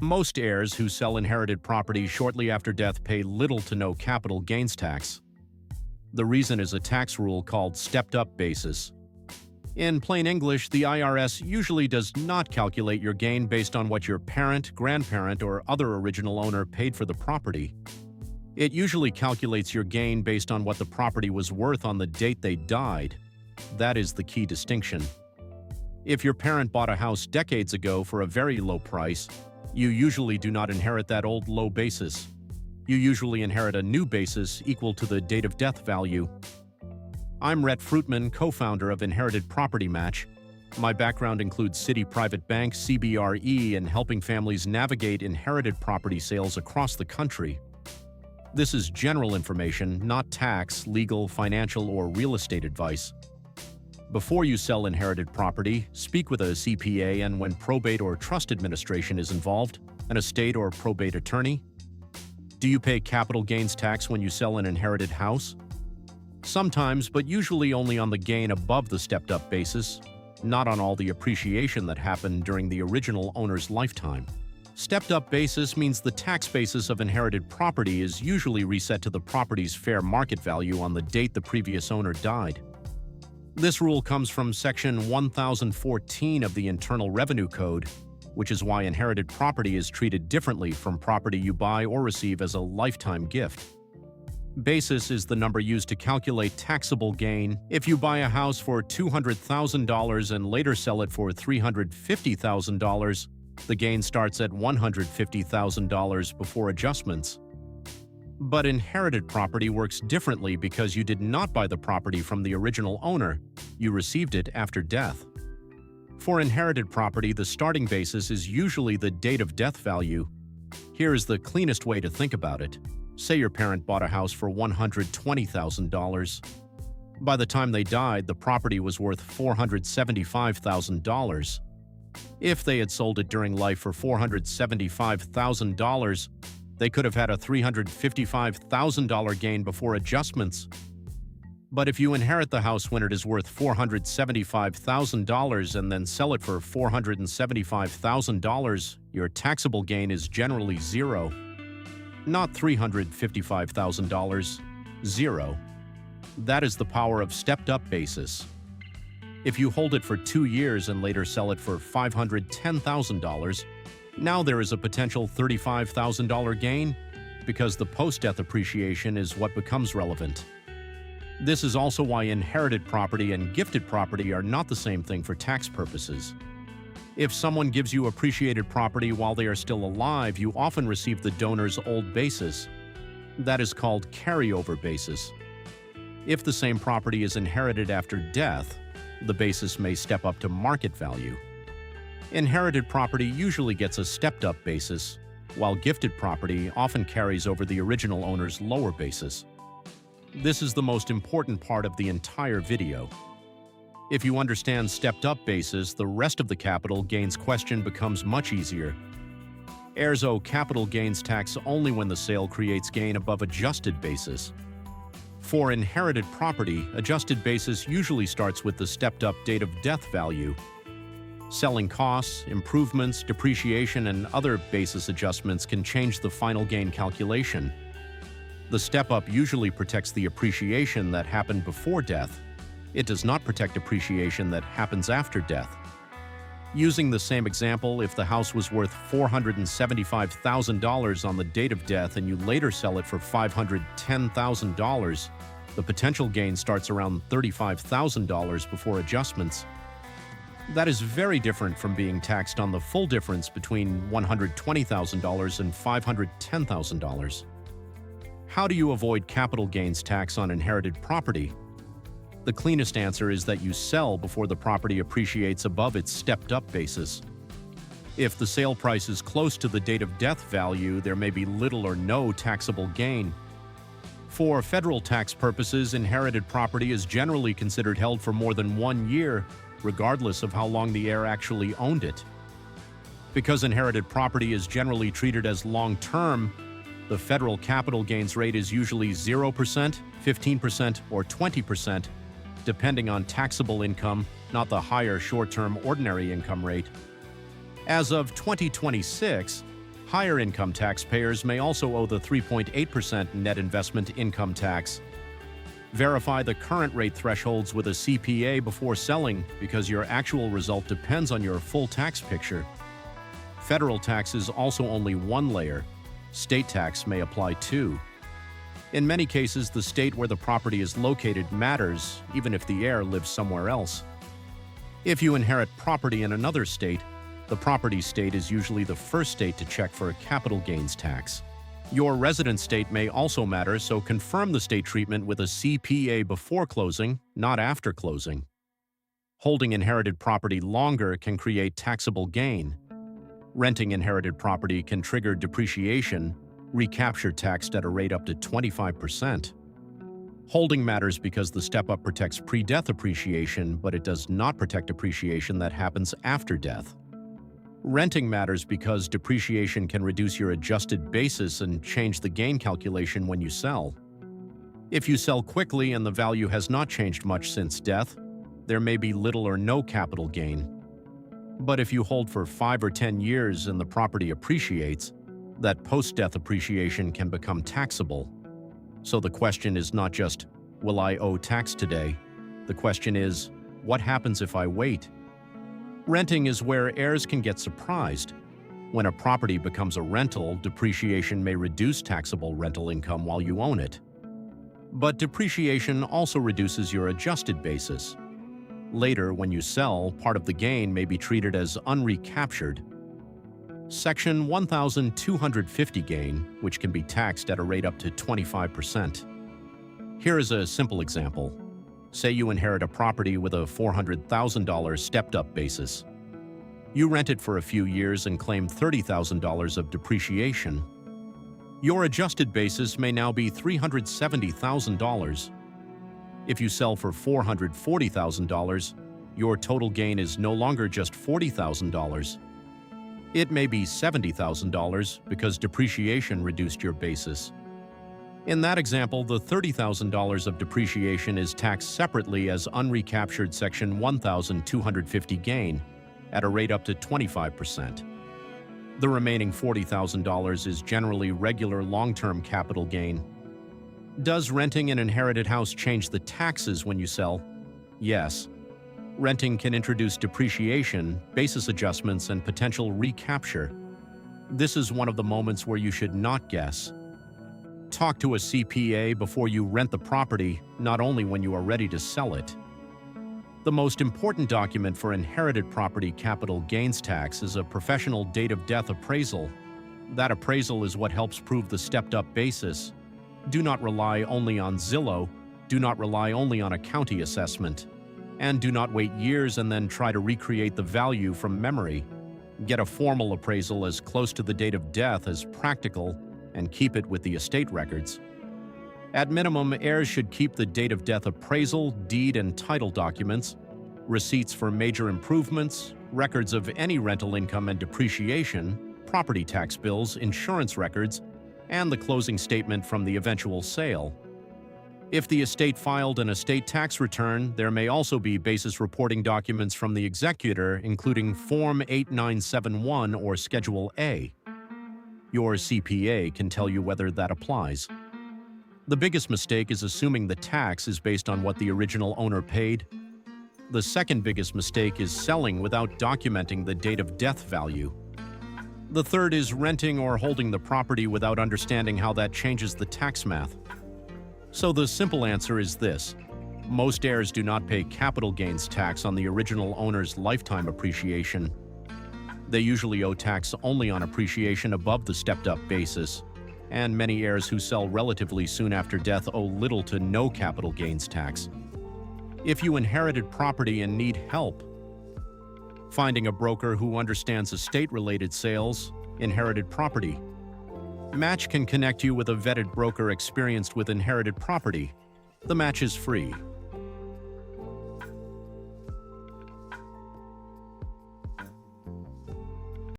Most heirs who sell inherited property shortly after death pay little to no capital gains tax. The reason is a tax rule called stepped-up basis. In plain English, the IRS usually does not calculate your gain based on what your parent, grandparent, or other original owner paid for the property. It usually calculates your gain based on what the property was worth on the date they died. That is the key distinction. If your parent bought a house decades ago for a very low price, you usually do not inherit that old low basis. You usually inherit a new basis equal to the date of death value. I'm Rhett Fruitman, co-founder of Inherited Property Match. My background includes City Private Bank, CBRE, and helping families navigate inherited property sales across the country. This is general information, not tax, legal, financial, or real estate advice. Before you sell inherited property, speak with a CPA, and when probate or trust administration is involved, an estate or probate attorney. Do you pay capital gains tax when you sell an inherited house? Sometimes, but usually only on the gain above the stepped-up basis, not on all the appreciation that happened during the original owner's lifetime. Stepped-up basis means the tax basis of inherited property is usually reset to the property's fair market value on the date the previous owner died. This rule comes from Section 1014 of the Internal Revenue Code, which is why inherited property is treated differently from property you buy or receive as a lifetime gift. Basis is the number used to calculate taxable gain. If you buy a house for $200,000 and later sell it for $350,000, the gain starts at $150,000 before adjustments. But inherited property works differently because you did not buy the property from the original owner, you received it after death. For inherited property, the starting basis is usually the date of death value. Here is the cleanest way to think about it. Say your parent bought a house for $120,000. By the time they died, the property was worth $475,000. If they had sold it during life for $475,000, they could have had a $355,000 gain before adjustments. But if you inherit the house when it is worth $475,000 and then sell it for $475,000, your taxable gain is generally zero. Not $355,000, zero. That is the power of stepped-up basis. If you hold it for 2 years and later sell it for $510,000, now there is a potential $35,000 gain because the post-death appreciation is what becomes relevant. This is also why inherited property and gifted property are not the same thing for tax purposes. If someone gives you appreciated property while they are still alive, you often receive the donor's old basis. That is called carryover basis. If the same property is inherited after death, the basis may step up to market value. Inherited property usually gets a stepped-up basis, while gifted property often carries over the original owner's lower basis. This is the most important part of the entire video. If you understand stepped-up basis, the rest of the capital gains question becomes much easier. Heirs owe capital gains tax only when the sale creates gain above adjusted basis. For inherited property, adjusted basis usually starts with the stepped-up date of death value. Selling costs, improvements, depreciation, and other basis adjustments can change the final gain calculation. The step-up usually protects the appreciation that happened before death. It does not protect appreciation that happens after death. Using the same example, if the house was worth $475,000 on the date of death and you later sell it for $510,000, the potential gain starts around $35,000 before adjustments. That is very different from being taxed on the full difference between $120,000 and $510,000. How do you avoid capital gains tax on inherited property? The cleanest answer is that you sell before the property appreciates above its stepped-up basis. If the sale price is close to the date of death value, there may be little or no taxable gain. For federal tax purposes, inherited property is generally considered held for more than 1 year, regardless of how long the heir actually owned it. Because inherited property is generally treated as long-term, the federal capital gains rate is usually 0%, 15%, or 20%, depending on taxable income, not the higher short-term ordinary income rate. As of 2026, Higher income taxpayers may also owe the 3.8% net investment income tax. Verify the current rate thresholds with a CPA before selling because your actual result depends on your full tax picture. Federal tax is also only one layer. State tax may apply too. In many cases, the state where the property is located matters, even if the heir lives somewhere else. If you inherit property in another state, the property state is usually the first state to check for a capital gains tax. Your resident state may also matter, so confirm the state treatment with a CPA before closing, not after closing. Holding inherited property longer can create taxable gain. Renting inherited property can trigger depreciation, recapture taxed at a rate up to 25%. Holding matters because the step-up protects pre-death appreciation, but it does not protect appreciation that happens after death. Renting matters because depreciation can reduce your adjusted basis and change the gain calculation when you sell. If you sell quickly and the value has not changed much since death, there may be little or no capital gain. But if you hold for 5 or 10 years and the property appreciates, that post-death appreciation can become taxable. So the question is not just, will I owe tax today? The question is, what happens if I wait? Renting is where heirs can get surprised. When a property becomes a rental, depreciation may reduce taxable rental income while you own it. But depreciation also reduces your adjusted basis. Later, when you sell, part of the gain may be treated as unrecaptured. Section 1250 gain, which can be taxed at a rate up to 25%. Here is a simple example. Say you inherit a property with a $400,000 stepped-up basis. You rent it for a few years and claim $30,000 of depreciation. Your adjusted basis may now be $370,000. If you sell for $440,000, your total gain is no longer just $40,000. It may be $70,000 because depreciation reduced your basis. In that example, the $30,000 of depreciation is taxed separately as unrecaptured Section 1250 gain at a rate up to 25%. The remaining $40,000 is generally regular long-term capital gain. Does renting an inherited house change the taxes when you sell? Yes. Renting can introduce depreciation, basis adjustments, and potential recapture. This is one of the moments where you should not guess. Talk to a CPA before you rent the property, not only when you are ready to sell it. The most important document for inherited property capital gains tax is a professional date of death appraisal. That appraisal is what helps prove the stepped-up basis. Do not rely only on Zillow. Do not rely only on a county assessment. And do not wait years and then try to recreate the value from memory. Get a formal appraisal as close to the date of death as practical and keep it with the estate records. At minimum, heirs should keep the date of death appraisal, deed and title documents, receipts for major improvements, records of any rental income and depreciation, property tax bills, insurance records, and the closing statement from the eventual sale. If the estate filed an estate tax return, there may also be basis reporting documents from the executor, including Form 8971 or Schedule A. Your CPA can tell you whether that applies. The biggest mistake is assuming the tax is based on what the original owner paid. The second biggest mistake is selling without documenting the date of death value. The third is renting or holding the property without understanding how that changes the tax math. So the simple answer is this. Most heirs do not pay capital gains tax on the original owner's lifetime appreciation. They usually owe tax only on appreciation above the stepped-up basis, and many heirs who sell relatively soon after death owe little to no capital gains tax. If you inherited property and need help, finding a broker who understands estate-related sales, inherited property. Match can connect you with a vetted broker experienced with inherited property. The match is free.